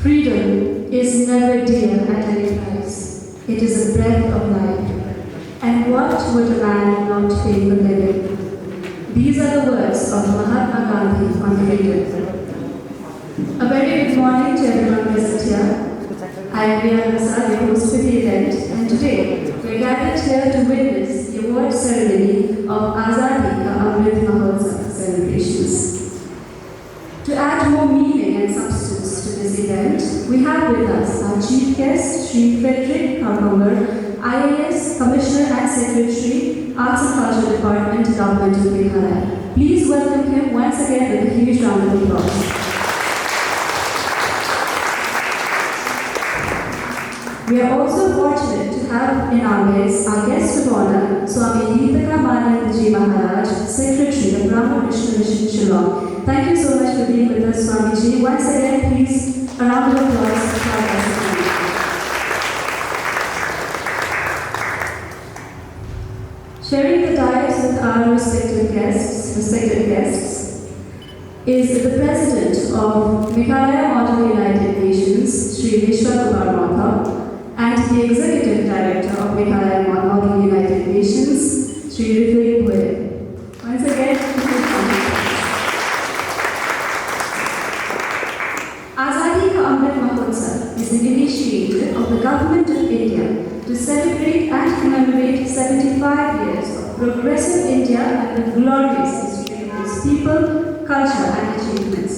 Freedom is never dear at any price. It is a breath of life. And what would a man not pay for living? These are the words of Mahatma Gandhi on freedom. A very good morning to everyone present here. I am Riya Prasad, your host for the event, and today we are gathered here to witness the award ceremony of Azadi Ka Amrit Mahotsav celebrations. To add more meaning and substance to this event, we have with us our chief guest, Sri Frederick Karkongar, IAS Commissioner and Secretary, Arts and Culture Department, Government of Meghalaya. Please welcome him once again with a huge round of applause. We are also fortunate to have in our midst our guest of honor, Swami Deepika Manandaji Maharaj, Secretary of Brahma Vishnu Mission Shillong. Thank you so much for being with us, Swamiji. Once again, please, a round of applause for our guest. Sharing the dais with our respected guests, is the President of Meghalaya Model United Nations, Sri Vishwakumar Mathur, and the Executive Director of Meghalaya Model United Nations, Sri Ritwik Goyal. Once again, Azadi Ka Amrit Mahotsav is an initiative of the Government of India to celebrate and commemorate 75 years of progressive India and the glorious history of its people, culture and achievements.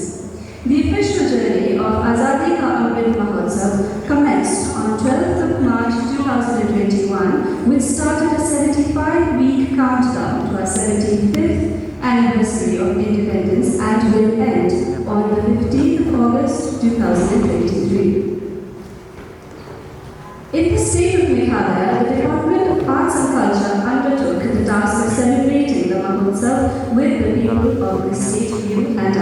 The official journey of Azadi Ka Amrit Mahotsav commenced on 12th of March 2021, which started a 75-week countdown to our 75th anniversary of independence and will end on the 15th of August 2023. In the state of Meghalaya, the Department of Arts and Culture undertook the task of celebrating the Mahotsav with the people of the state, you and I.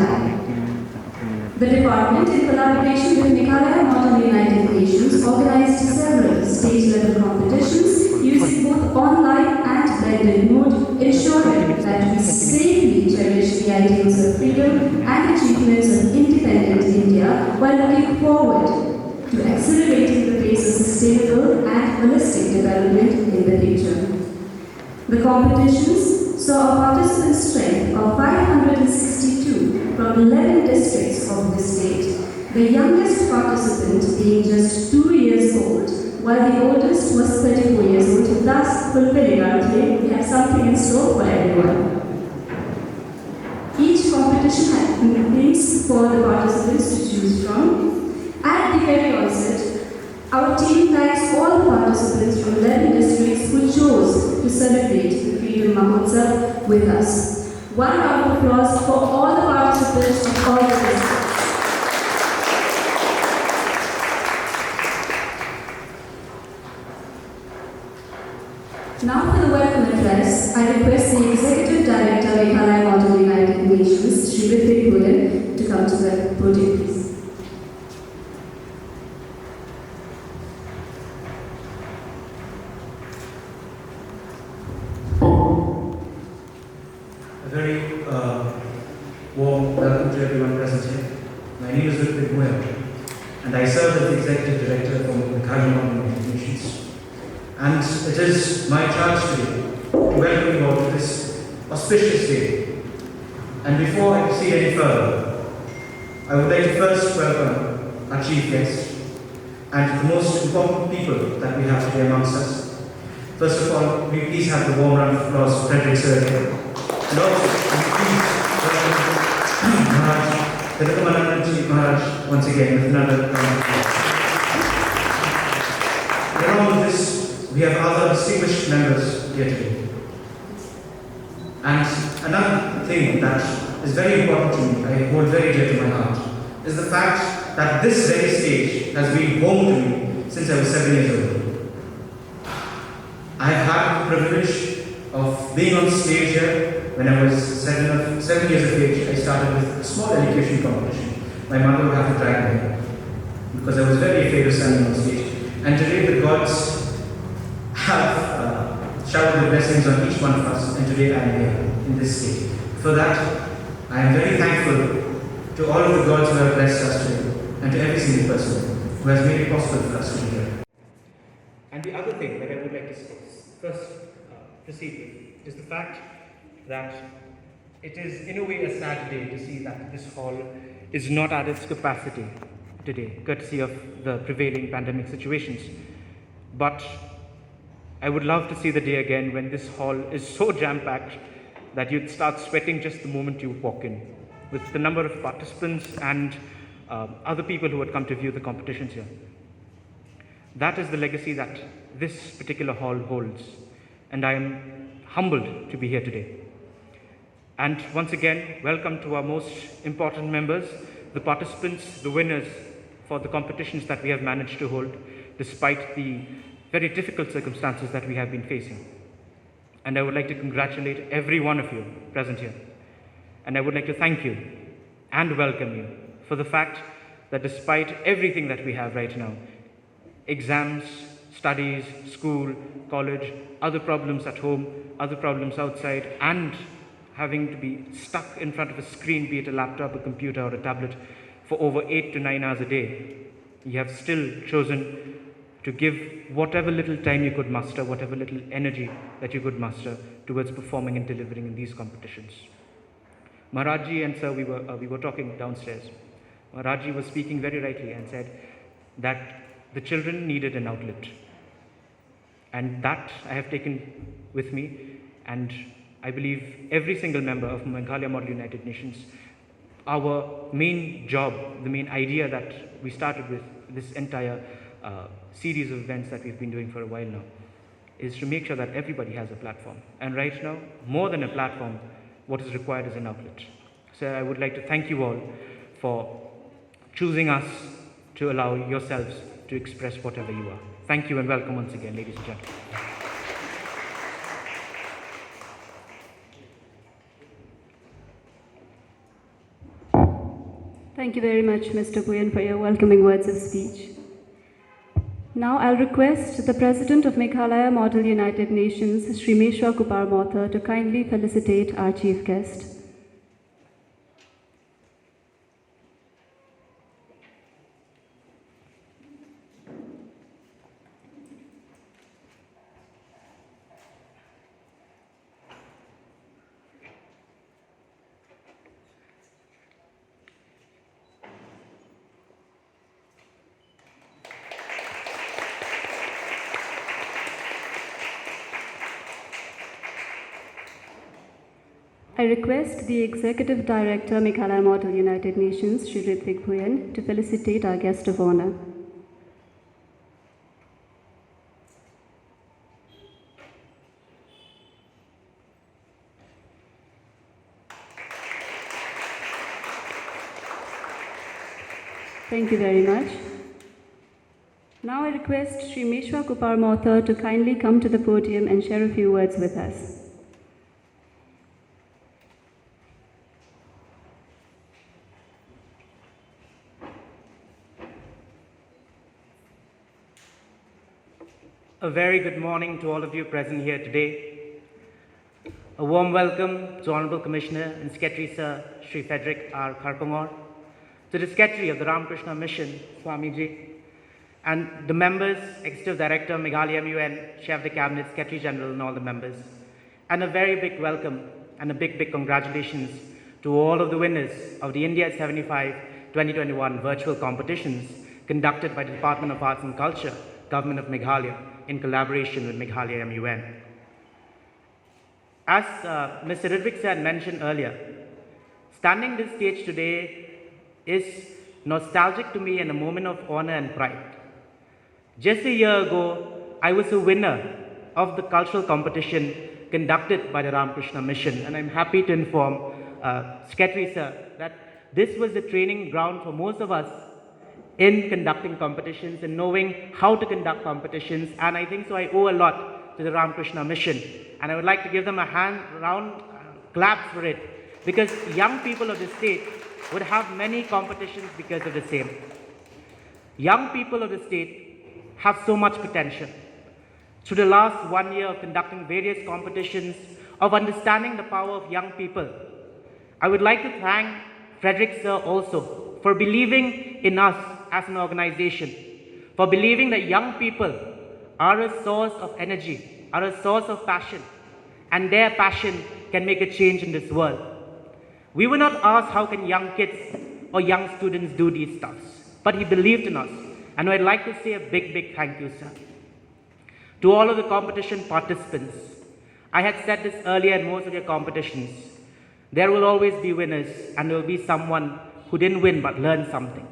The department, in collaboration with Meghalaya Model United Nations, organized several state-level competitions using both online and blended mode, ensuring that we safely cherish the ideals of freedom and achievements of independent India while looking forward to accelerating the pace of sustainable and holistic development in the future. The competitions saw a participant strength of 562 from 11 districts of the state, the youngest participant being just 2 years old, while the oldest was 34 years old, thus fulfilling our claim we have something in store for everyone. Each competition had themes for the participants to choose from. At the very onset, our team thanks all the participants from 11 districts who chose to celebrate the Freedom Mahotsav with us. One round of applause for all the participants of all the districts. Now for the welcome address, I request the Executive Director of Meghalaya Model United Nations, Sri Ritwik Goyal, to come to the podium, please. Very warm welcome to everyone present here. My name is Ritwik Goyal, and I serve as the Executive Director for the Meghalaya Model United Nations. And it is my charge today to welcome you all to this auspicious day. And before I proceed any further, I would like to first welcome our chief guest and the most important people that we have today amongst us. First of all, we please have the warm round of applause for Frederick Sir. And also, please welcome Maharaj, Deepika Manandaji Maharaj, once again with another round of applause. Along with this, we have other distinguished members here today. And another thing that is very important to me, I hold very dear to my heart, is the fact that this very stage has been home to me since I was 7 years old. I have had the privilege of being on stage here. When I was 7 years of age, I started with a small education competition. My mother would have to drag me because I was very afraid of standing on stage. And today the gods have showered their blessings on each one of us, and today I am here in this state. For that, I am very thankful to all of the gods who have blessed us today. and to every single person who has made it possible for us to be here. And the other thing that I would like to first proceed with is the fact that it is in a way a sad day to see that this hall is not at its capacity today, courtesy of the prevailing pandemic situations. But I would love to see the day again when this hall is so jam-packed that you'd start sweating just the moment you walk in, with the number of participants and other people who had come to view the competitions here. That is the legacy that this particular hall holds, and I am humbled to be here today. And once again, welcome to our most important members, the participants, the winners for the competitions that we have managed to hold, despite the very difficult circumstances that we have been facing. And I would like to congratulate every one of you present here. And I would like to thank you and welcome you for the fact that despite everything that we have right now, exams, studies, school, college, other problems at home, other problems outside, and having to be stuck in front of a screen, be it a laptop, a computer, or a tablet, for over 8 to 9 hours a day, you have still chosen to give whatever little time you could muster, whatever little energy that you could muster towards performing and delivering in these competitions. Maharajji and sir, we were talking downstairs. Maharajji was speaking very rightly and said that the children needed an outlet. And that I have taken with me, and I believe every single member of Meghalaya Model United Nations, our main job, the main idea that we started with this entire series of events that we've been doing for a while now, is to make sure that everybody has a platform. And right now, more than a platform, what is required is an outlet. So I would like to thank you all for choosing us to allow yourselves to express whatever you are. Thank you and welcome once again, ladies and gentlemen. Thank you very much, Mr. Bhuyan, for your welcoming words of speech. Now I'll request the President of Meghalaya Model United Nations, Shri Meshwar Kupar Mathur, to kindly felicitate our Chief Guest. I request the Executive Director, Meghalaya Model United Nations, Shri Ritvik Bhuyan, to felicitate our guest of honor. Thank you very much. Now I request Shri Meshwar Kupar Mathur to kindly come to the podium and share a few words with us. A very good morning to all of you present here today. A warm welcome to Honorable Commissioner and Secretary Sir Sri Frederick R. Kharkongor, to the Secretary of the Ramakrishna Mission, Swamiji, and the members, Executive Director, Meghalaya MUN, Chef de Cabinet, Secretary General, and all the members. And a very big welcome and a big congratulations to all of the winners of the India 75 2021 virtual competitions conducted by the Department of Arts and Culture, Government of Meghalaya, in collaboration with Meghalaya MUN. As Mr. Ritvik had mentioned earlier, standing this stage today is nostalgic to me and a moment of honor and pride. Just a year ago, I was a winner of the cultural competition conducted by the Ramakrishna Mission, and I'm happy to inform Secretary Sir that this was the training ground for most of us in conducting competitions and knowing how to conduct competitions, and I think so I owe a lot to the Ramakrishna Mission, and I would like to give them a round clap for it, because young people of the state would have many competitions because of the same. Young people of the state have so much potential. Through the last 1 year of conducting various competitions, of understanding the power of young people, I would like to thank Frederick Sir also for believing in us as an organization for believing that young people are a source of energy, are a source of passion, and their passion can make a change in this world. We were not asked how can young kids or young students do these stuffs, but he believed in us, and I'd like to say a big, big thank you, sir. To all of the competition participants, I had said this earlier in most of your competitions, there will always be winners and there will be someone who didn't win but learned something.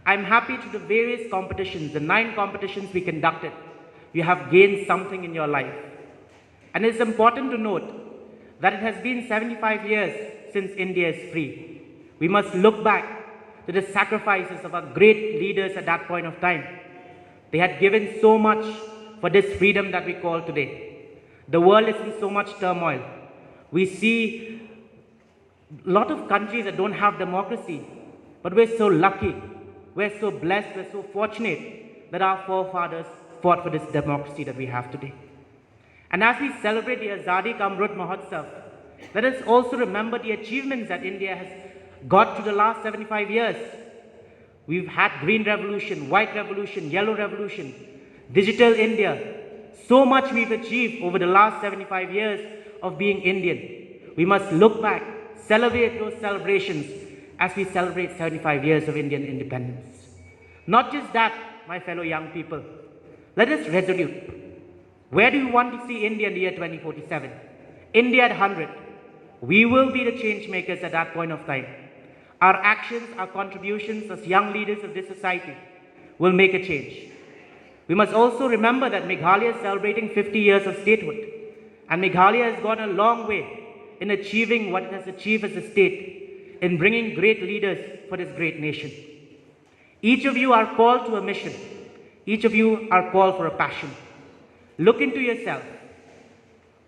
I'm happy to the various competitions, the 9 competitions we conducted, you have gained something in your life. And it's important to note that it has been 75 years since India is free. We must look back to the sacrifices of our great leaders at that point of time. They had given so much for this freedom that we call today. The world is in so much turmoil. We see a lot of countries that don't have democracy, but we're so lucky, we're so blessed, we're so fortunate that our forefathers fought for this democracy that we have today. And as we celebrate the Azadi Ka Amrit Mahotsav, let us also remember the achievements that India has got through the last 75 years. We've had Green Revolution, White Revolution, Yellow Revolution, Digital India. So much we've achieved over the last 75 years of being Indian. We must look back, celebrate those celebrations as we celebrate 75 years of Indian independence. Not just that, my fellow young people, let us resolute. Where do you want to see India in the year 2047? India at 100. We will be the change makers at that point of time. Our actions, our contributions as young leaders of this society will make a change. We must also remember that Meghalaya is celebrating 50 years of statehood. And Meghalaya has gone a long way in achieving what it has achieved as a state, in bringing great leaders for this great nation. Each of you are called to a mission. Each of you are called for a passion. Look into yourself.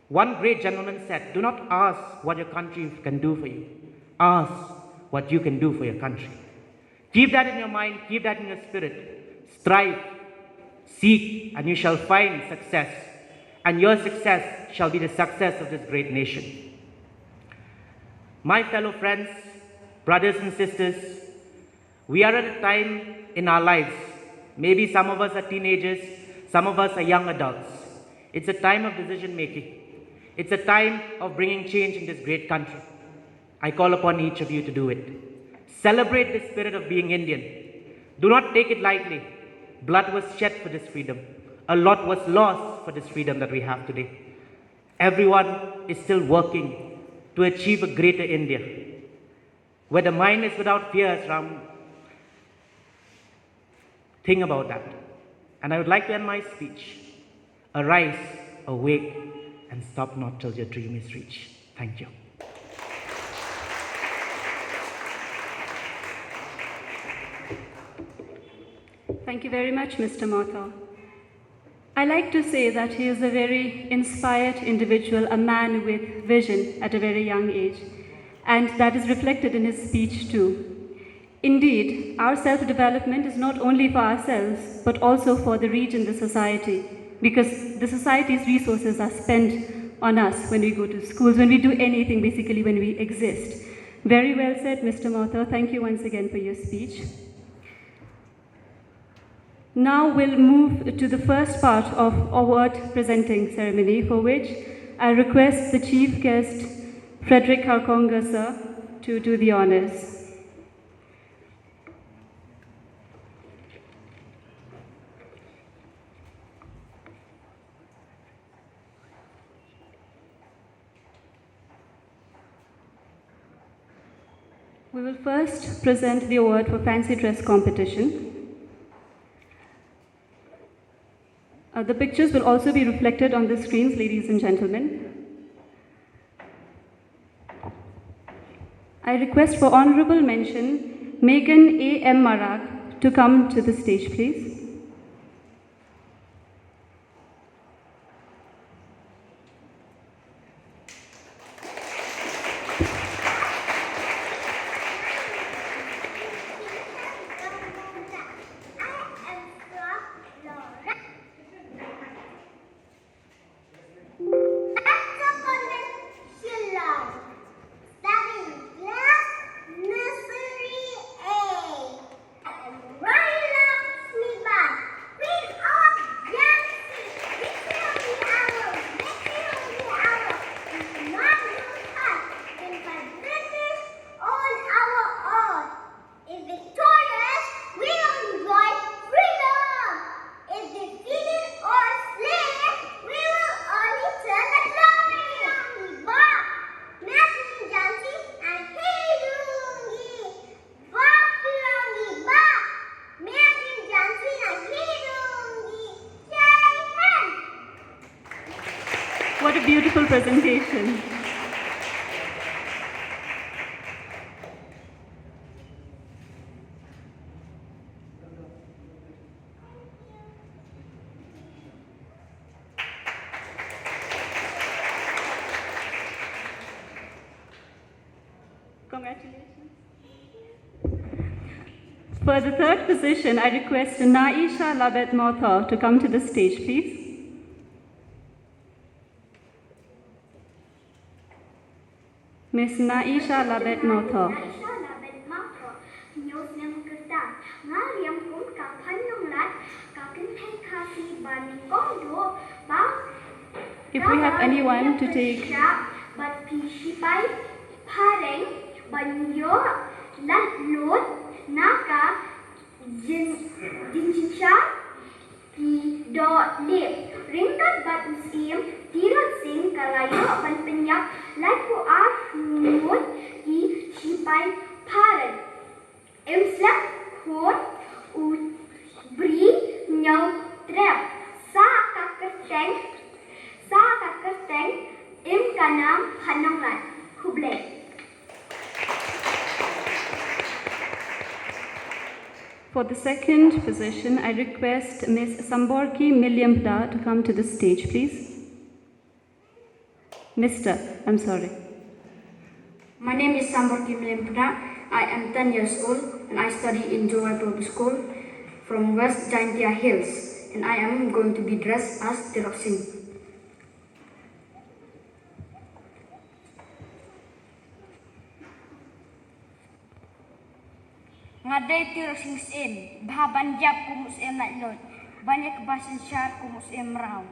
One great gentleman said, do not ask what your country can do for you. Ask what you can do for your country. Keep that in your mind, keep that in your spirit. Strive, seek, and you shall find success. And your success shall be the success of this great nation. My fellow friends, brothers and sisters, we are at a time in our lives, maybe some of us are teenagers, some of us are young adults. It's a time of decision making. It's a time of bringing change in this great country. I call upon each of you to do it. Celebrate the spirit of being Indian. Do not take it lightly. Blood was shed for this freedom. A lot was lost for this freedom that we have today. Everyone is still working to achieve a greater India, where the mind is without fears. Ram, think about that. And I would like to end my speech. Arise, awake, and stop not till your dream is reached. Thank you. Thank you very much, Mr. Mathur. I like to say that he is a very inspired individual, a man with vision at a very young age, and that is reflected in his speech too. Indeed, our self-development is not only for ourselves, but also for the region, the society, because the society's resources are spent on us when we go to schools, when we do anything, basically when we exist. Very well said, Mr. Mathur. Thank you once again for your speech. Now we'll move to the first part of award presenting ceremony, for which I request the chief guest, Frederick Harkonga, sir, to do the honors. We will first present the award for fancy dress competition. The pictures will also be reflected on the screens, ladies and gentlemen. I request for honorable mention, Megan A.M. Marag to come to the stage, please. Right What a beautiful presentation. Congratulations. For the third position, I request Naisha Labet Mothor to come to the stage, please. Miss Naisha Labet Mothor. Naisha Labet Mothor, News Nemkirtan, Ngaliam Kum Kapanung Lat, Kakin Kasi Bani Gondo, Bang. If we have anyone to take But Pishipai, Pareng, Banyo, Lat Lord, Naka, Jinsha, Do Lip, Ringkat Bat Musim, Tirat Singh Kalayo, Ban Penyak, Laku Ar Mut, Shipai, Pareng, Imslap, Hot, Bri, Nyau, Trap, Sa Kakerteng, Im Kanam, Hanonglat, Kublai. For the second position, I request Ms. Samborki Milyamda to come to the stage, please. I'm sorry. My name is Samborki Milyamda. I am 10 years old and I study in Joy Public School from West Jaintia Hills, and I am going to be dressed as Tirok Singh. Ngaday Tirok Singh Sin, Bahaban Jab Kumus Em Night Lord, Banyak Basin Syar Kumus Em Rao.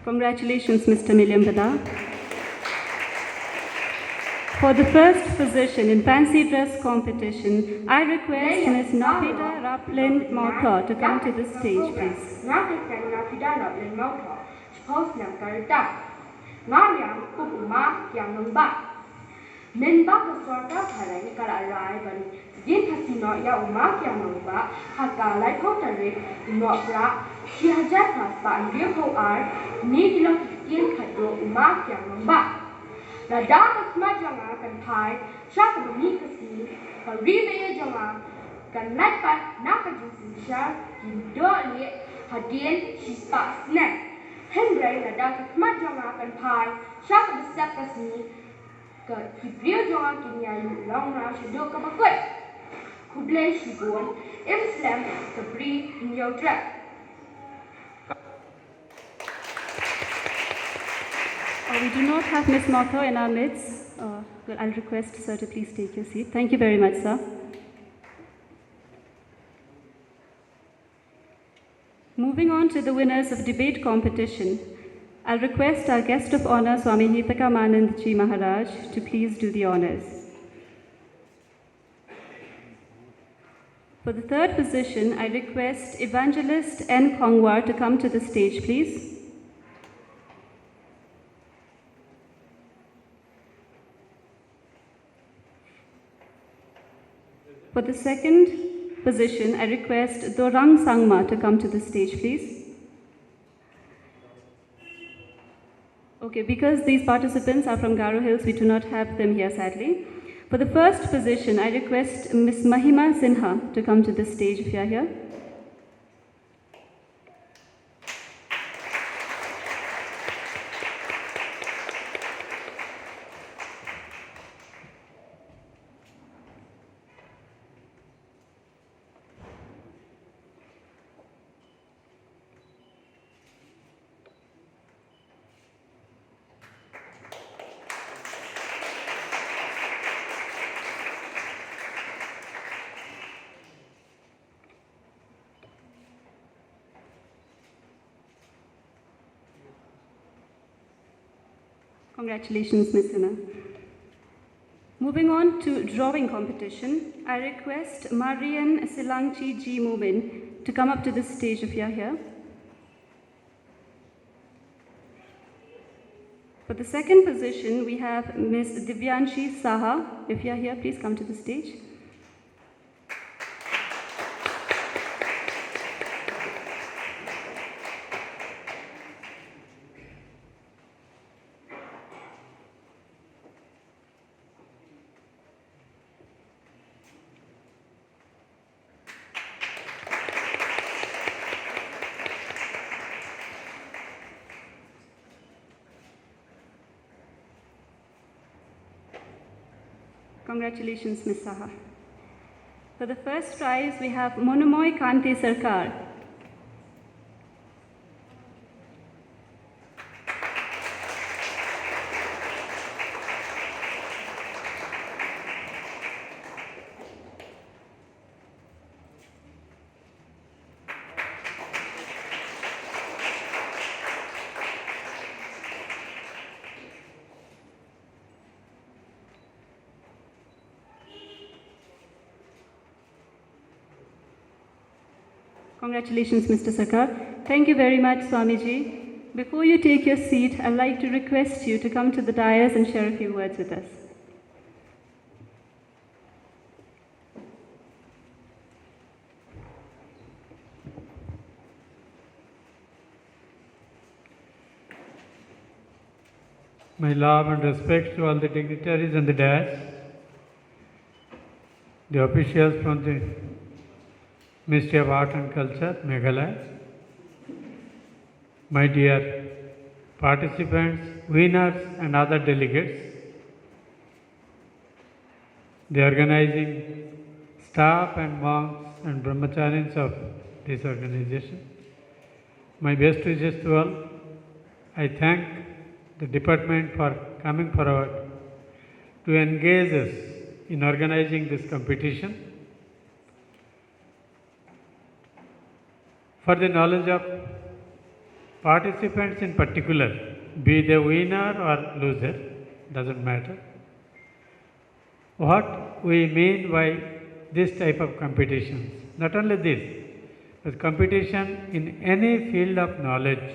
Congratulations, Mr. Milyambada. For the first position in fancy dress competition, I request Ms. Nafida Raplin Mothor to come to the stage, please. Nafida Raplin Mothor, supposed to Karita. Ngaliam Kupuma, Yamumba. Minba Sorta Parang Kararai, Jin Hasino Yauma Yamumba, Hakalai Potari, Nopra, Shihajata, and Yoko art, need of skin Kadro Uma Yamumba. The dark of Majanga can tie, sharp of Nikasi, or Rive Jama, can let back Nakajus sharp, in Dolly, Hadin, she sparks neck. Henry, the dark of Majanga can tie, sharp of the Sakasi, Kibrio Jama Kinya, long rush, do come a quick. Kublai Shigon, Imslam, the breed in your trap. We do not have Ms. Mothor in our midst. Well, I'll request sir to please take your seat. Thank you very much, sir. Moving on to the winners of debate competition, I'll request our guest of honor, Swami Hitakamanand Ji Maharaj, to please do the honors. For the third position, I request Evangelist N. Kongwar to come to the stage, please. For the second position, I request Dorang Sangma to come to the stage, please. Okay, because these participants are from Garo Hills, we do not have them here, sadly. For the first position, I request Ms. Mahima Sinha to come to the stage if you are here. Congratulations, Ms. Sinha. Moving on to drawing competition, I request Marian Silangchi G. Mubin to come up to the stage if you are here. For the second position, we have Ms. Divyanshi Saha. If you are here, please come to the stage. Congratulations, Ms. Saha. For the first prize, we have Monomoy Kanti Sarkar. Congratulations, Mr. Sarkar. Thank you very much, Swamiji. Before you take your seat, I'd like to request you to come to the dais and share a few words with us. My love and respect to all the dignitaries on the dais, the officials from the Ministry of Art and Culture, Meghalaya, my dear participants, winners and other delegates, the organizing staff and monks and brahmacharis of this organization. My best wishes to all. I thank the department for coming forward to engage us in organizing this competition. For the knowledge of participants in particular, be they winner or loser, doesn't matter. What we mean by this type of competitions, not only this, but competition in any field of knowledge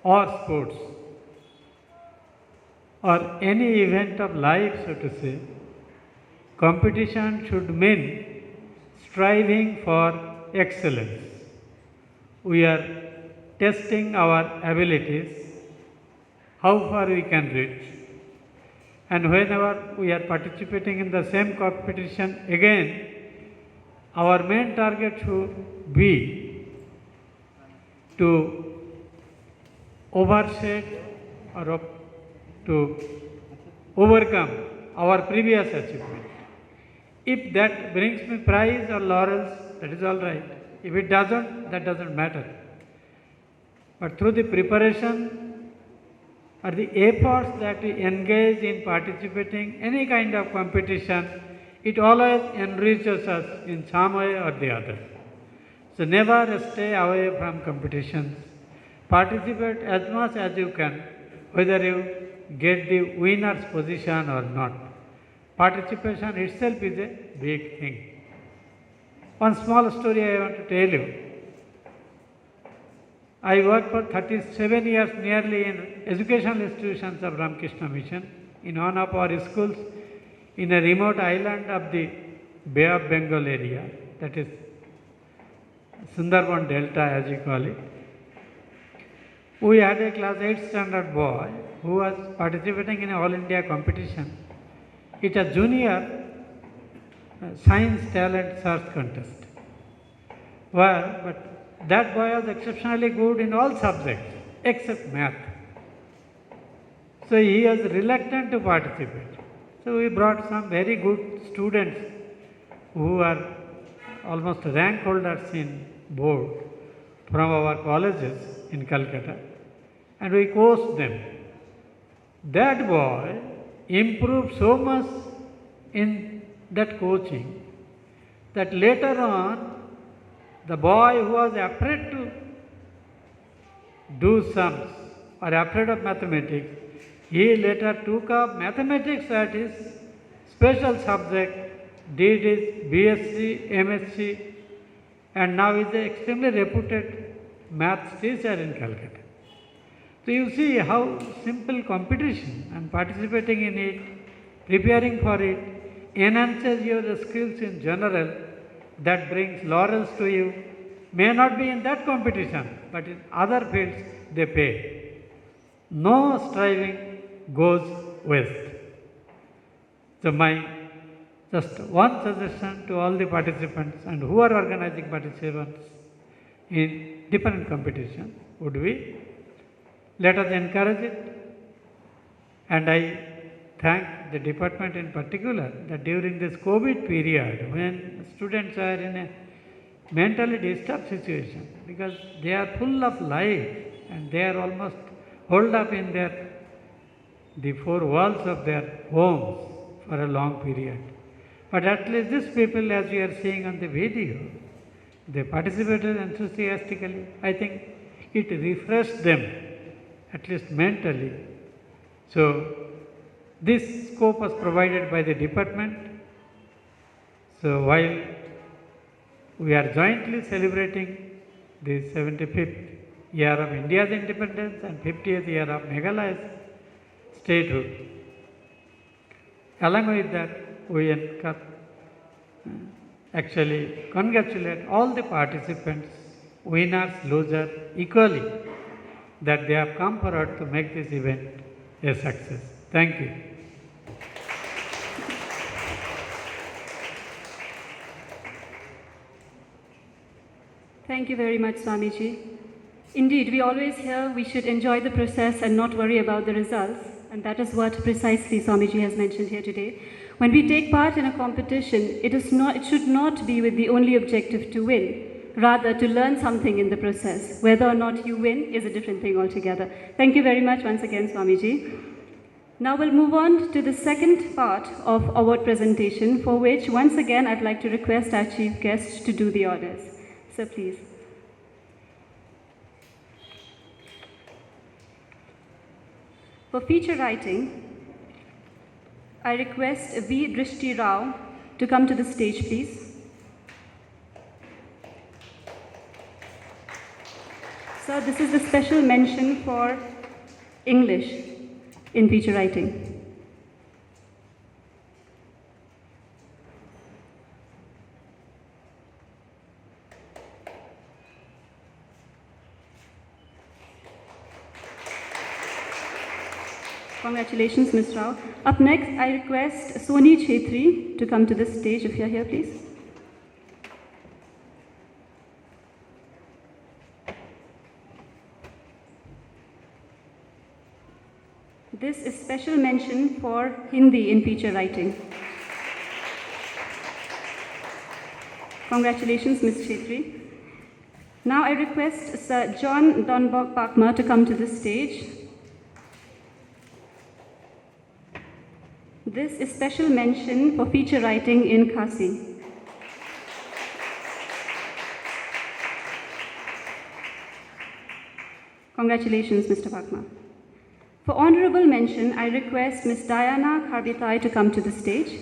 or sports or any event of life, so to say, competition should mean striving for excellence. We are testing our abilities, how far we can reach, and whenever we are participating in the same competition again, our main target should be to overshadow or to overcome our previous achievement. If that brings me prize or laurels, that is all right. If it doesn't, that doesn't matter. But through the preparation or the efforts that we engage in participating any kind of competition, it always enriches us in some way or the other. So never stay away from competitions. Participate as much as you can, whether you get the winner's position or not. Participation itself is a big thing. One small story I want to tell you. I worked for 37 years nearly in educational institutions of Ramakrishna Mission in one of our schools in a remote island of the Bay of Bengal area, that is Sundarban Delta as you call it. We had a class 8 standard boy who was participating in an All India competition. It's a junior science talent search contest. Well, but that boy was exceptionally good in all subjects except math. So he was reluctant to participate. So we brought some very good students who are almost rank holders in board from our colleges in Calcutta, and we coached them. That boy improved so much in that coaching that later on the boy who was afraid to do sums or afraid of mathematics He later took up mathematics as his special subject, did his BSc, MSc, and now is an extremely reputed maths teacher in Calcutta. So you see how simple competition and participating in it, preparing for it, enhances your skills in general, that brings laurels to you. May not be in that competition, but in other fields they pay. No striving goes waste. So my just one suggestion to all the participants and who are organizing participants in different competitions would be, let us encourage it, and I thank the department in particular that during this COVID period when students are in a mentally disturbed situation because they are full of life and they are almost holed up in the four walls of their homes for a long period. But at least these people, as we are seeing on the video, they participated enthusiastically. I think it refreshed them, at least mentally. So this scope was provided by the department. So while we are jointly celebrating the 75th year of India's independence and 50th year of Meghalaya's statehood, along with that, we actually congratulate all the participants, winners, losers, equally, that they have come forward to make this event a success. Thank you. Thank you very much, Swamiji. Indeed, we always hear we should enjoy the process and not worry about the results. And that is what precisely Swamiji has mentioned here today. When we take part in a competition, it should not be with the only objective to win, rather to learn something in the process. Whether or not you win is a different thing altogether. Thank you very much once again, Swamiji. Now we'll move on to the second part of award presentation, for which once again I'd like to request our chief guest to do the honors. So please. For feature writing, I request V. Drishti Rao to come to the stage, please. So this is the special mention for English in feature writing. Congratulations, Ms. Rao. Up next, I request Soni Chetri to come to the stage, if you're here, please. This is special mention for Hindi in feature writing. Congratulations, Ms. Chetri. Now I request Sir John Donbok Pakma to come to the stage. This is special mention for feature writing in Khasi. Congratulations, Mr. Pakma. For honorable mention, I request Ms. Diana Karbitai to come to the stage.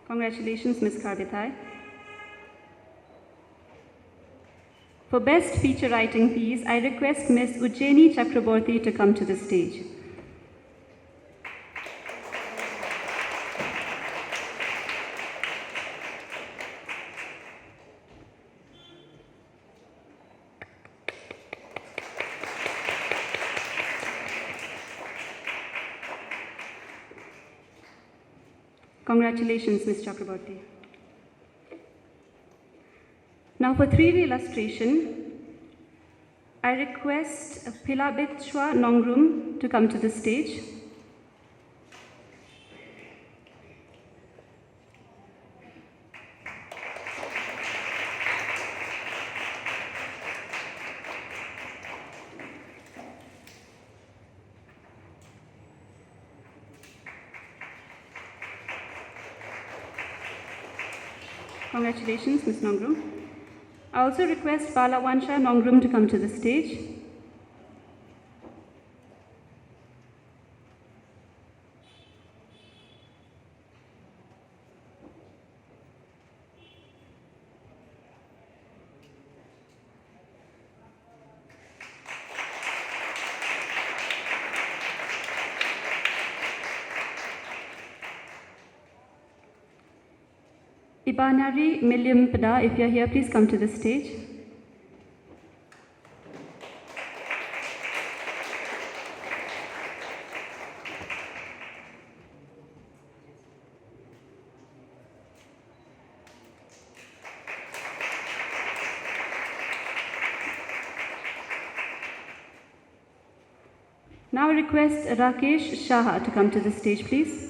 Congratulations, Ms. Karbitai. For best feature writing piece, I request Ms. Ujjeni Chakraborty to come to the stage. Congratulations, Ms. Chakraborty. Now for 3D illustration, I request Pilabitshwa Nongrum to come to the stage. Congratulations, Ms. Nongrum. I also request Bala Wansha Nongrum to come to the stage. Ibanari Milium Pada, if you're here, please come to the stage. Now I request Rakesh Shaha to come to the stage, please.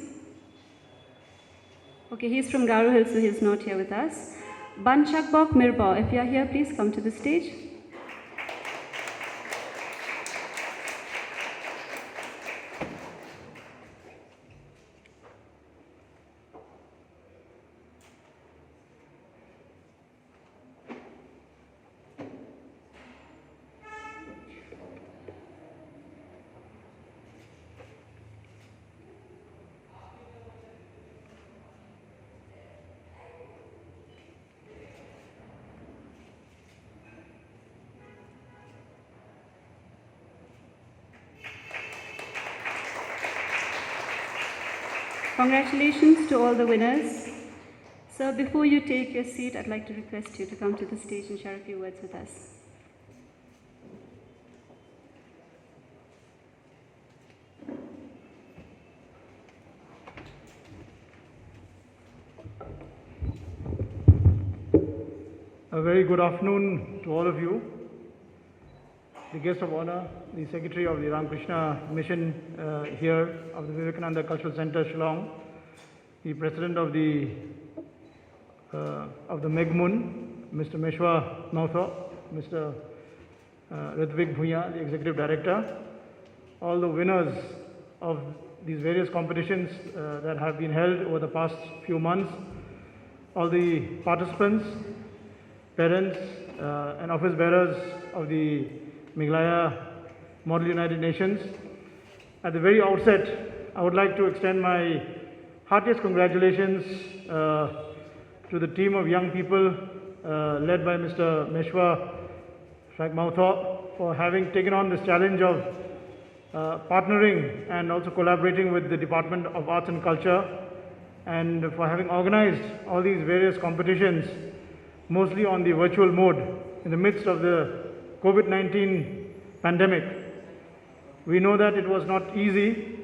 Okay, he's from Garo Hills, so he's not here with us. Banchakbok Mirbo, if you're here, please come to the stage. Congratulations to all the winners. Sir, before you take your seat, I'd like to request you to come to the stage and share a few words with us. A very good afternoon to all of you. The guest of honor, the Secretary of the Ramakrishna Mission here of the Vivekananda Cultural Center, Shillong, the President of the MEGMUN, Mr. Meshwa Mautho, Mr. Ritvik Bhuya, the Executive Director, all the winners of these various competitions that have been held over the past few months, all the participants, parents and office bearers of the Meghalaya Model United Nations. At the very outset, I would like to extend my heartiest congratulations to the team of young people led by Mr. Meshwa Mautho for having taken on this challenge of partnering and also collaborating with the Department of Arts and Culture, and for having organized all these various competitions, mostly on the virtual mode in the midst of the COVID-19 pandemic. We know that it was not easy,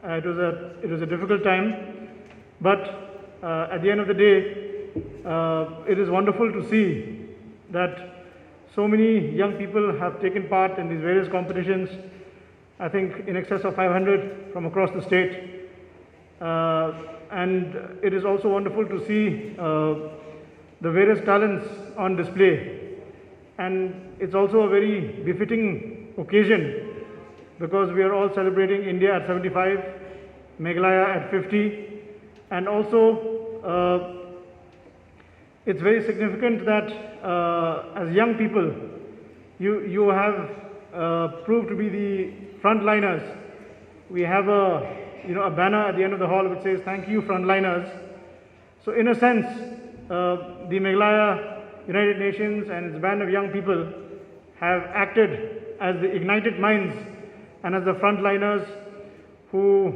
it was a difficult time, but at the end of the day, it is wonderful to see that so many young people have taken part in these various competitions. I think in excess of 500 from across the state. And it is also wonderful to see the various talents on display. And it's also a very befitting occasion because we are all celebrating India at 75, Meghalaya at 50, and also it's very significant that as young people, you have proved to be the frontliners. We have a banner at the end of the hall which says, "Thank you, frontliners." So in a sense, the Meghalaya United Nations and its band of young people have acted as the ignited minds and as the frontliners who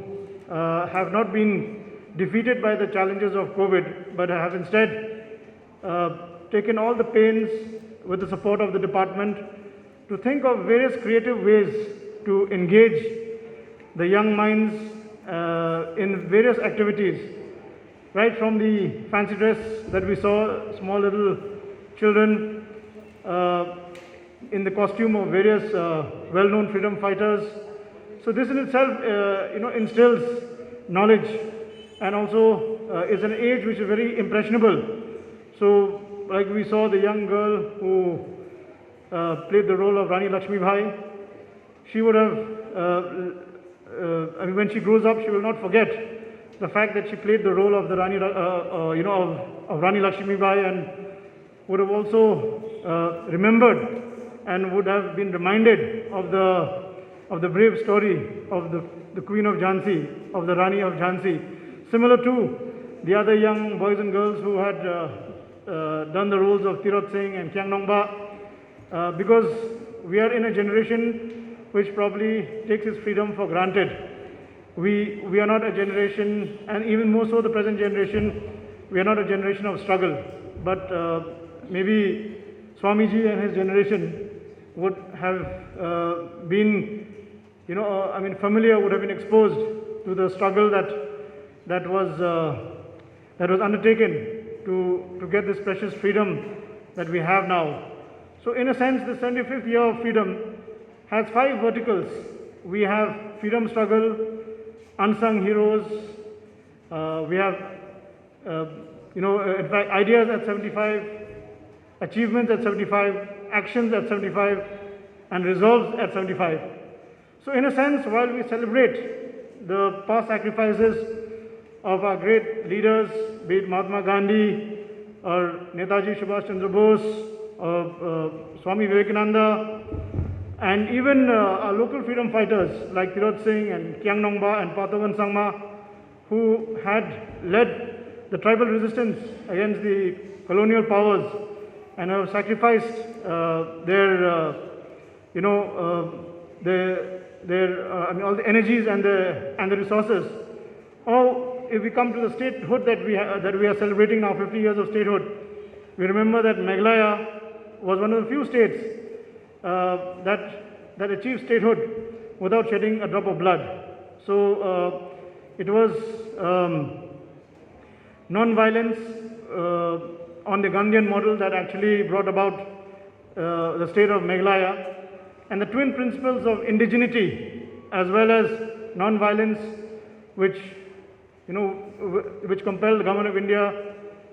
have not been defeated by the challenges of COVID, but have instead taken all the pains with the support of the department to think of various creative ways to engage the young minds in various activities, right from the fancy dress that we saw, small little children in the costume of various well-known freedom fighters. So this in itself, instills knowledge, and also is an age which is very impressionable. So, like we saw the young girl who played the role of Rani Lakshmi Bai, she would have, when she grows up, she will not forget the fact that she played the role of the Rani, of Rani Lakshmibai, and would have also remembered and would have been reminded of the brave story of the Queen of Jhansi, of the Rani of Jhansi, similar to the other young boys and girls who had done the roles of Tirot Singh and Kyang Nongba, because we are in a generation which probably takes its freedom for granted. We are not a generation, and even more so the present generation, we are not a generation of struggle, but maybe Swamiji and his generation would have been, familiar, would have been exposed to the struggle that was undertaken to get this precious freedom that we have now. So in a sense, the 75th year of freedom has 5 verticals. We have freedom struggle, unsung heroes, we have, in fact, ideas at 75, achievements at 75, actions at 75, and resolves at 75. So in a sense, while we celebrate the past sacrifices of our great leaders, be it Mahatma Gandhi or Netaji Subhash Chandra Bose or Swami Vivekananda, and even our local freedom fighters like Tirot Singh and Kyang Nongba and Pathavan Sangma, who had led the tribal resistance against the colonial powers and have sacrificed all the energies and the resources. Or if we come to the statehood that we are celebrating now, 50 years of statehood, we remember that Meghalaya was one of the few states that achieved statehood without shedding a drop of blood. So it was non-violence on the Gandhian model that actually brought about the state of Meghalaya, and the twin principles of indigeneity as well as non-violence, which compelled the government of India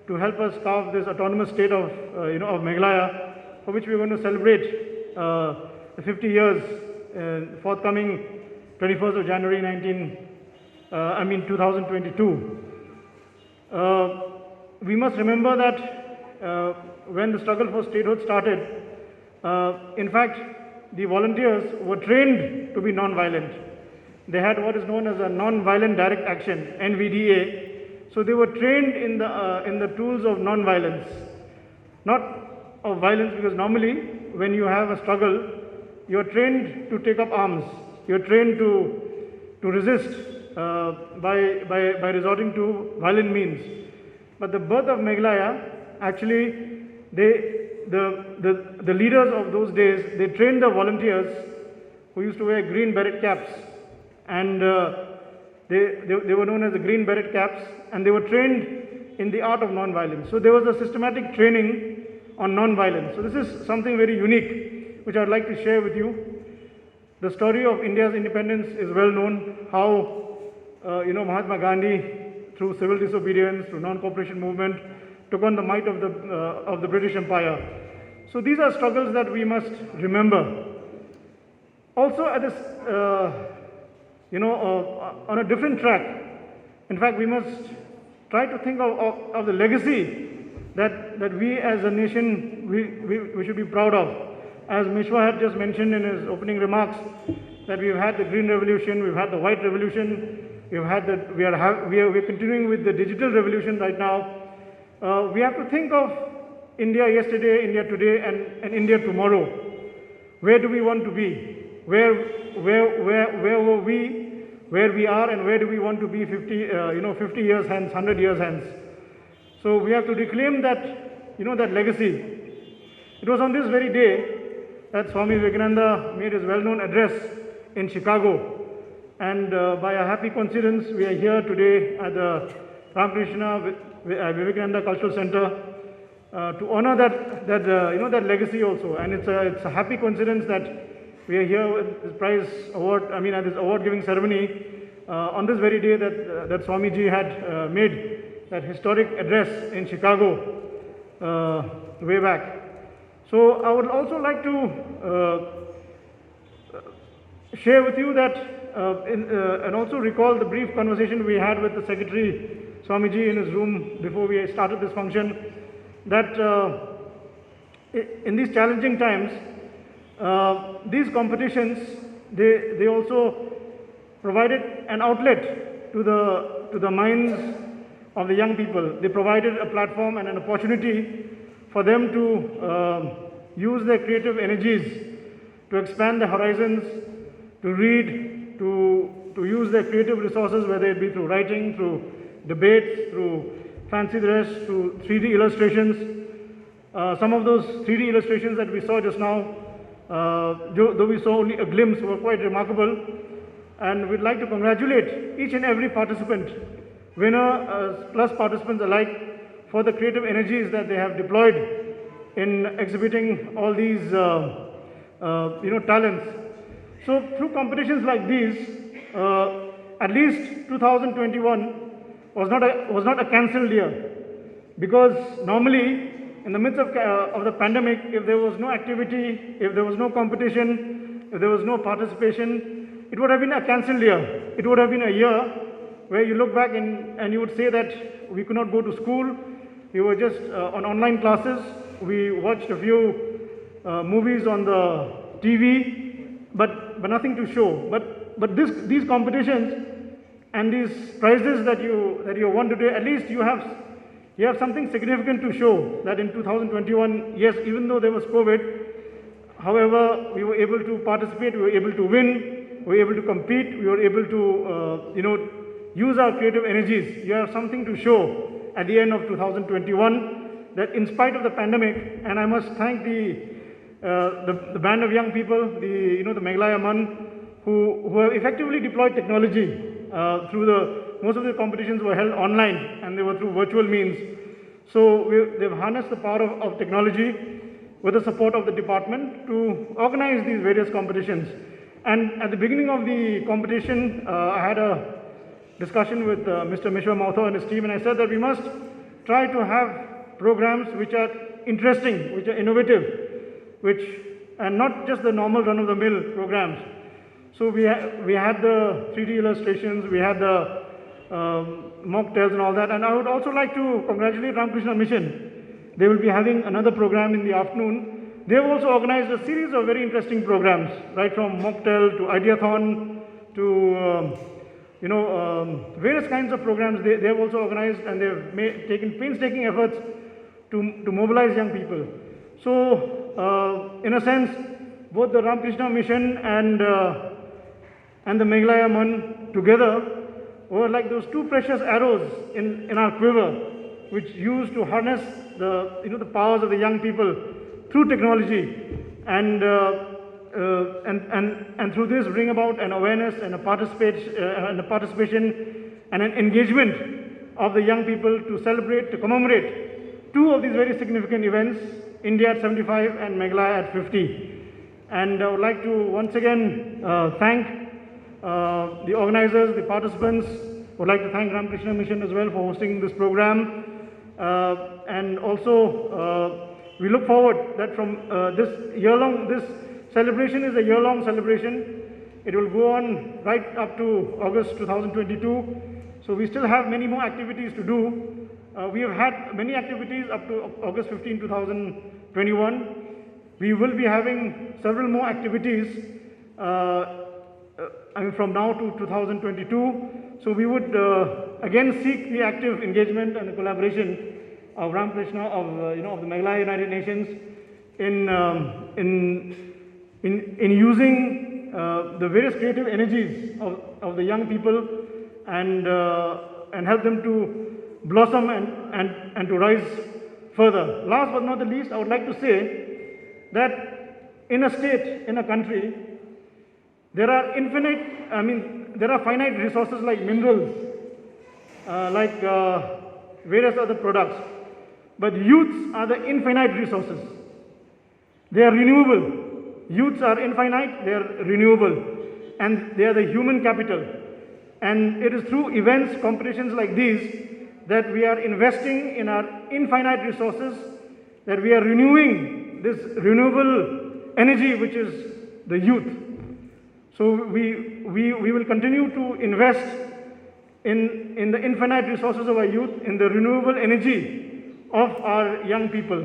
to help us carve this autonomous state of Meghalaya, for which we are going to celebrate the 50 years forthcoming 21st of January 2022. We must remember that when the struggle for statehood started, in fact, the volunteers were trained to be non-violent. They had what is known as a non-violent direct action, NVDA. So they were trained in the tools of non-violence, not of violence, because normally when you have a struggle, you are trained to take up arms. You are trained to resist by resorting to violent means. But the birth of Meghalaya, actually, the leaders of those days, they trained the volunteers who used to wear green beret caps, and they were known as the green beret caps, and they were trained in the art of non-violence. So there was a systematic training on non-violence. So this is something very unique, which I'd like to share with you. The story of India's independence is well known, how Mahatma Gandhi, through civil disobedience, through non-cooperation movement, took on the might of the British Empire. So these are struggles that we must remember. Also, at this, on a different track, in fact, we must try to think of the legacy that we as a nation, we should be proud of. As Mishwa had just mentioned in his opening remarks, that we've had the Green Revolution, we've had the White Revolution, we are continuing with the digital revolution right now. We have to think of India yesterday, India today, and India tomorrow. Where do we want to be? Where were we? Where we are, and where do we want to be 50 years hence, 100 years hence? So we have to reclaim that, that legacy. It was on this very day that Swami Vivekananda made his well-known address in Chicago. And by a happy coincidence, we are here today at the Ramakrishna Vivekananda Cultural Center to honor that legacy also. And it's a happy coincidence that we are here with this prize award, at this award-giving ceremony on this very day that Swamiji had made that historic address in Chicago way back. So I would also like to share with you that and also recall the brief conversation we had with the Secretary Swamiji in his room before we started this function, that in these challenging times, these competitions, they also provided an outlet to the minds of the young people. They provided a platform and an opportunity for them to use their creative energies to expand their horizons, to read, to use their creative resources, whether it be through writing, through debates, through fancy dress, through 3D illustrations. Some of those 3D illustrations that we saw just now, though we saw only a glimpse, were quite remarkable. And we'd like to congratulate each and every participant, winner plus participants alike, for the creative energies that they have deployed in exhibiting all these talents. So through competitions like these, at least 2021 was not a cancelled year, because normally in the midst of the pandemic, if there was no activity, if there was no competition, if there was no participation, it would have been a cancelled year. It would have been a year where you look back and you would say that we could not go to school, we were just on online classes, we watched a few movies on the TV, but nothing to show. But these competitions and these prizes that you won today, at least you have something significant to show, that in 2021, yes, even though there was COVID, however, we were able to participate, we were able to win, we were able to compete, we were able to use our creative energies. You have something to show at the end of 2021, that in spite of the pandemic, and I must thank the band of young people, the Meghalaya Mann, who have effectively deployed technology most of the competitions were held online and they were through virtual means. So they've harnessed the power of technology with the support of the department to organize these various competitions. And at the beginning of the competition, I had a discussion with Mr. Mishwa Mautho and his team, and I said that we must try to have programs which are interesting, which are innovative, and not just the normal run-of-the-mill programs. So we had the 3D illustrations, we had the mocktails and all that. And I would also like to congratulate Ramakrishna Mission. They will be having another program in the afternoon. They have also organized a series of very interesting programs, right from mocktail to ideathon to various kinds of programs. They have also organized, and they've taken painstaking efforts to mobilize young people. So in a sense, both the Ramakrishna Mission and the Meghalaya Mann together were like those two precious arrows in our quiver, which used to harness the powers of the young people through technology, and through this bring about an awareness and a participation and an engagement of the young people to celebrate, to commemorate two of these very significant events, India at 75 and Meghalaya at 50. And I would like to once again thank the organizers, the participants. I would like to thank Ramakrishna Mission as well for hosting this program. And also, we look forward that from this celebration is a year-long celebration. It will go on right up to August 2022. So we still have many more activities to do. We have had many activities up to August 15, 2021. We will be having several more activities from now to 2022. So we would again seek the active engagement and the collaboration of Ramakrishna, of the Meghalaya United Nations in using the various creative energies of the young people and help them to blossom and to rise further. Last but not the least, I would like to say that in a state, in a country, there are finite resources like minerals, like various other products. But youths are the infinite resources. They are renewable. Youths are infinite, they are renewable. And they are the human capital. And it is through events, competitions like these, that we are investing in our infinite resources, that we are renewing this renewable energy which is the youth. So we we will continue to invest in the infinite resources of our youth, in the renewable energy of our young people.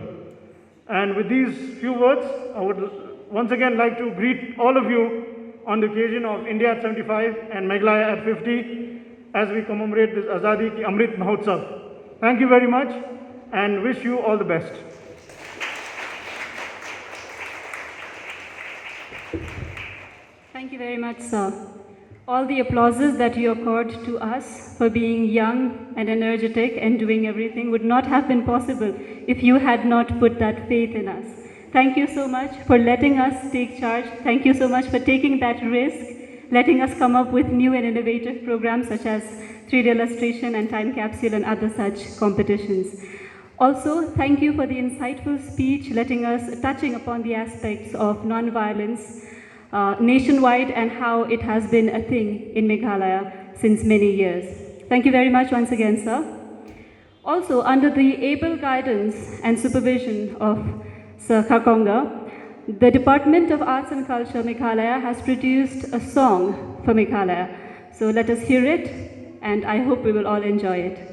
And with these few words, I would once again like to greet all of you on the occasion of India at 75 and Meghalaya at 50 as we commemorate this Azadi Ki Amrit Mahotsav. Thank you very much and wish you all the best. Thank you very much, sir. All the applauses that you accord to us for being young and energetic and doing everything would not have been possible if you had not put that faith in us. Thank you so much for letting us take charge. Thank you so much for taking that risk, letting us come up with new and innovative programs such as 3D illustration and time capsule and other such competitions. Also, thank you for the insightful speech, touching upon the aspects of non-violence nationwide and how it has been a thing in Meghalaya since many years. Thank you very much once again, sir. Also, under the able guidance and supervision of Sir Kakonga, the Department of Arts and Culture Meghalaya has produced a song for Meghalaya. So let us hear it, and I hope we will all enjoy it.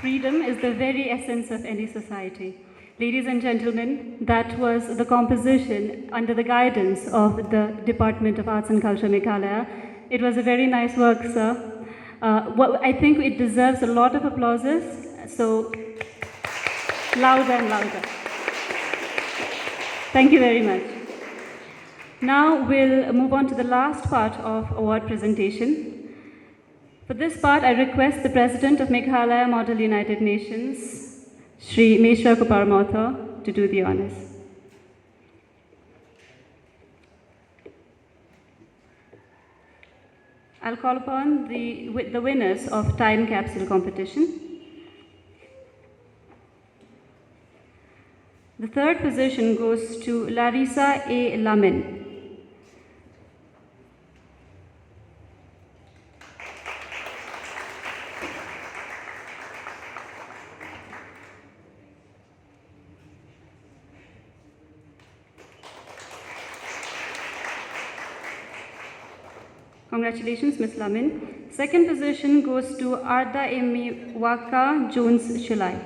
Freedom is the very essence of any society. Ladies and gentlemen, that was the composition under the guidance of the Department of Arts and Culture, Meghalaya. It was a very nice work, sir. I think it deserves a lot of applauses, so louder and louder. Thank you very much. Now we'll move on to the last part of award presentation. For this part, I request the President of Meghalaya Model United Nations, Shri Meshwar Kupar Mathur, to do the honors. I'll call upon the winners of Time Capsule competition. The third position goes to Larissa A. Lamin. Congratulations, Ms. Lamin. Second position goes to Arda Emi Waka Jones Shilai.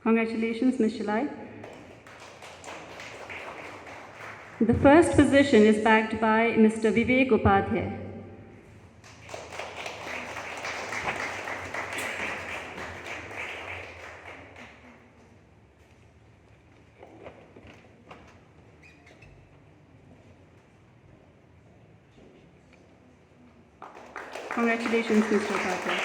Congratulations, Ms. Shilai. The first position is backed by Mr. Vivek Upadhyay. Congratulations, Mr. Upadhyay.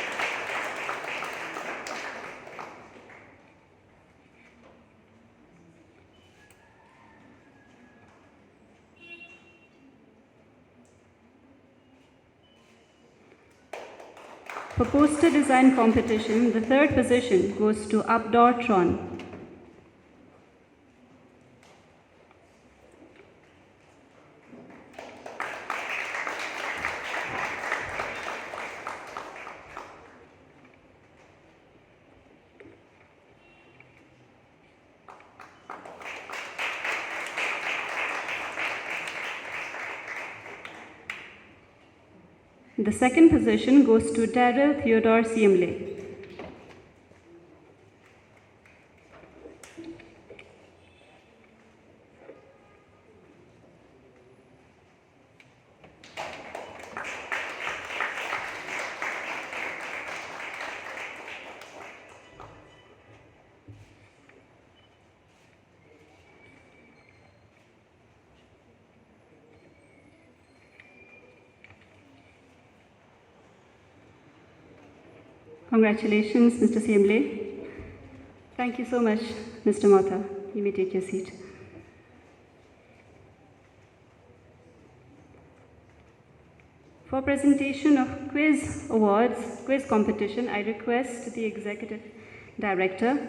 For poster design competition, the third position goes to Abdor Tron. The second position goes to Daryl Theodore Siemle. Congratulations, Mr. Siemle. Thank you so much, Mr. Mathur. You may take your seat. For presentation of quiz awards, quiz competition, I request the Executive Director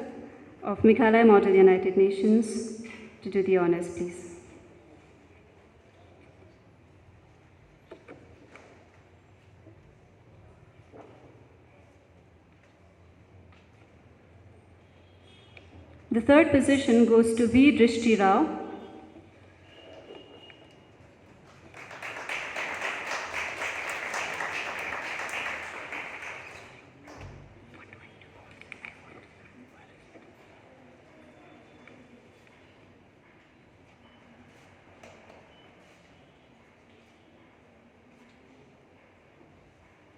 of Meghalaya Model United Nations to do the honors, please. The third position goes to V. Drishti Rao.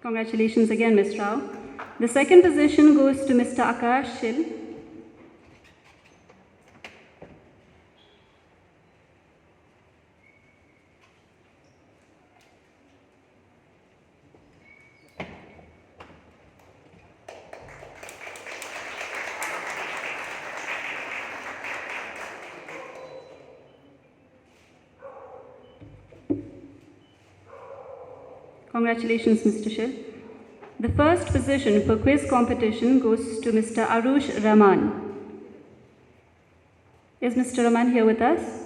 Congratulations again, Ms. Rao. The second position goes to Mr. Akash Shil. Congratulations, Mr. Shil. The first position for quiz competition goes to Mr. Arush Rahman. Is Mr. Rahman here with us?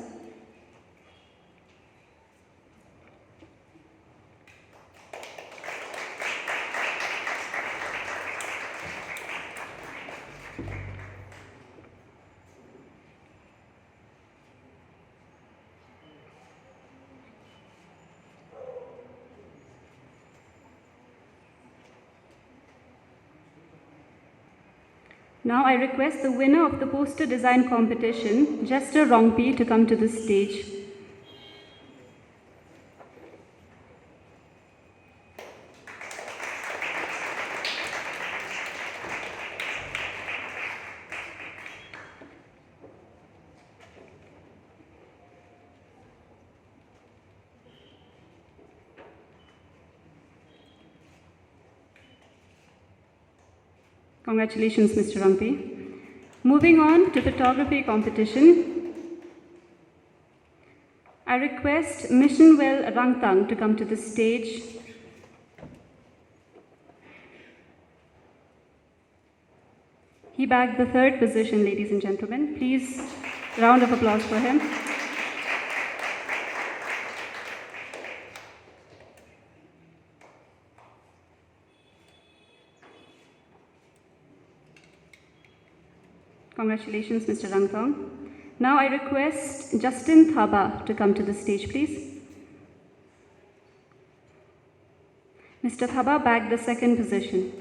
Now I request the winner of the poster design competition, Jester Rongpi, to come to the stage. Congratulations, Mr. Rongpi. Moving on to photography competition, I request Missionwell Rangtang to come to the stage. He bagged the third position, ladies and gentlemen. Please, round of applause for him. Congratulations, Mr. Rangtong. Now I request Justin Thaba to come to the stage, please. Mr. Thaba bagged the second position.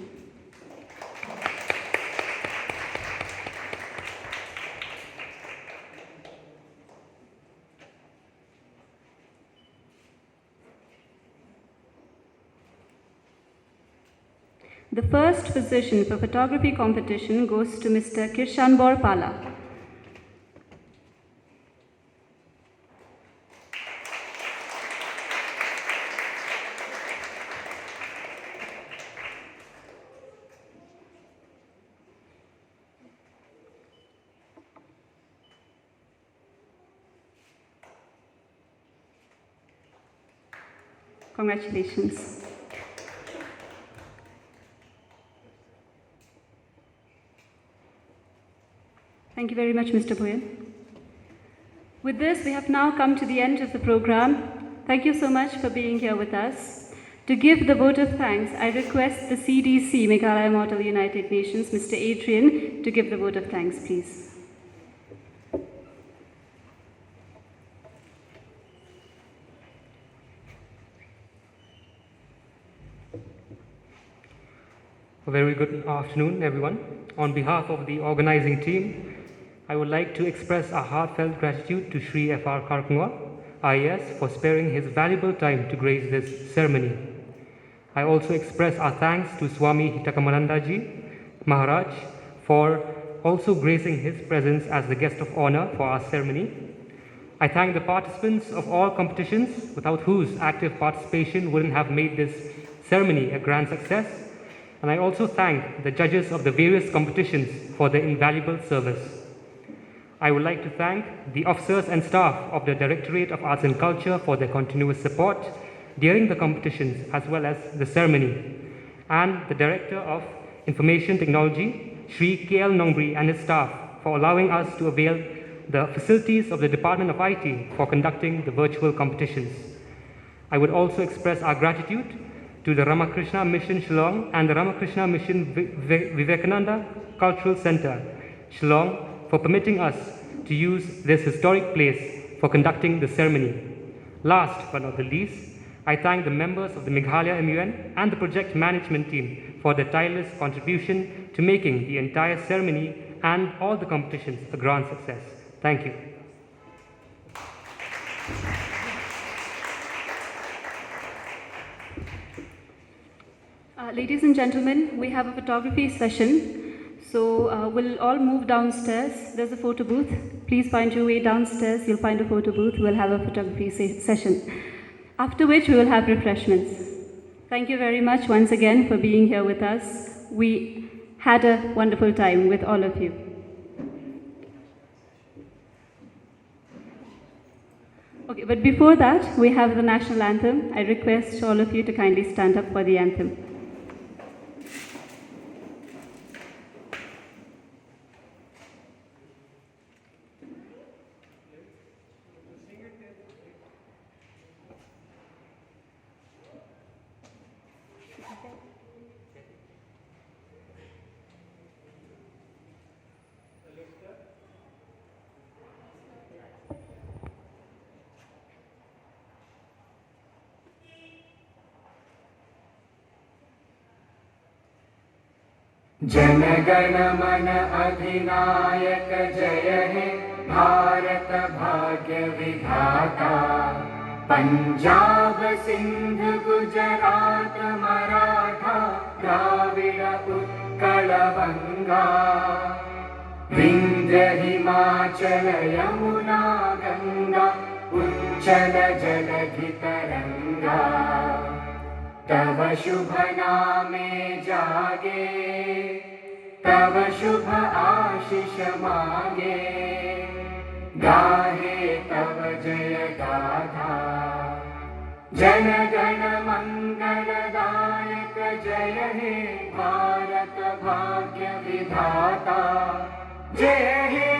The first position for photography competition goes to Mr. Kirshanbor Pala. Congratulations. Thank you very much, Mr. Bhuyan. With this, we have now come to the end of the program. Thank you so much for being here with us. To give the vote of thanks, I request the CDC, Meghalaya Model United Nations, Mr. Adrian, to give the vote of thanks, please. A very good afternoon, everyone. On behalf of the organizing team, I would like to express our heartfelt gratitude to Sri F.R. Karkungwa, IAS, for sparing his valuable time to grace this ceremony. I also express our thanks to Swami Hitakamanandaji Maharaj for also gracing his presence as the guest of honor for our ceremony. I thank the participants of all competitions, without whose active participation wouldn't have made this ceremony a grand success. And I also thank the judges of the various competitions for their invaluable service. I would like to thank the officers and staff of the Directorate of Arts and Culture for their continuous support during the competitions as well as the ceremony, and the Director of Information Technology, Sri K.L. Nongbri, and his staff for allowing us to avail the facilities of the Department of IT for conducting the virtual competitions. I would also express our gratitude to the Ramakrishna Mission Shillong and the Ramakrishna Mission Vivekananda Cultural Center, Shillong, for permitting us to use this historic place for conducting the ceremony. Last but not the least, I thank the members of the Meghalaya MUN and the project management team for their tireless contribution to making the entire ceremony and all the competitions a grand success. Thank you. Ladies and gentlemen, we have a photography session. So we'll all move downstairs. There's a photo booth. Please find your way downstairs. You'll find a photo booth. We'll have a photography session. After which we will have refreshments. Thank you very much once again for being here with us. We had a wonderful time with all of you. Okay, but before that, we have the national anthem. I request all of you to kindly stand up for the anthem. Jana Gana मन अधिनायक जय हे भारत भाग्य विधाता। पंजाब सिंध गुजरात मराठा द्राविड़ उत्कल बंगा। विंध्य हिमाचल यमुना गंगा उच्चल जलधि तरंगा। तव शुभ नामे जागे तव शुभ आशीष मांगे। गाहे तव जय गाथा जन गण मंगलदायक जय हे भारत भाग्य विधाता। जय हे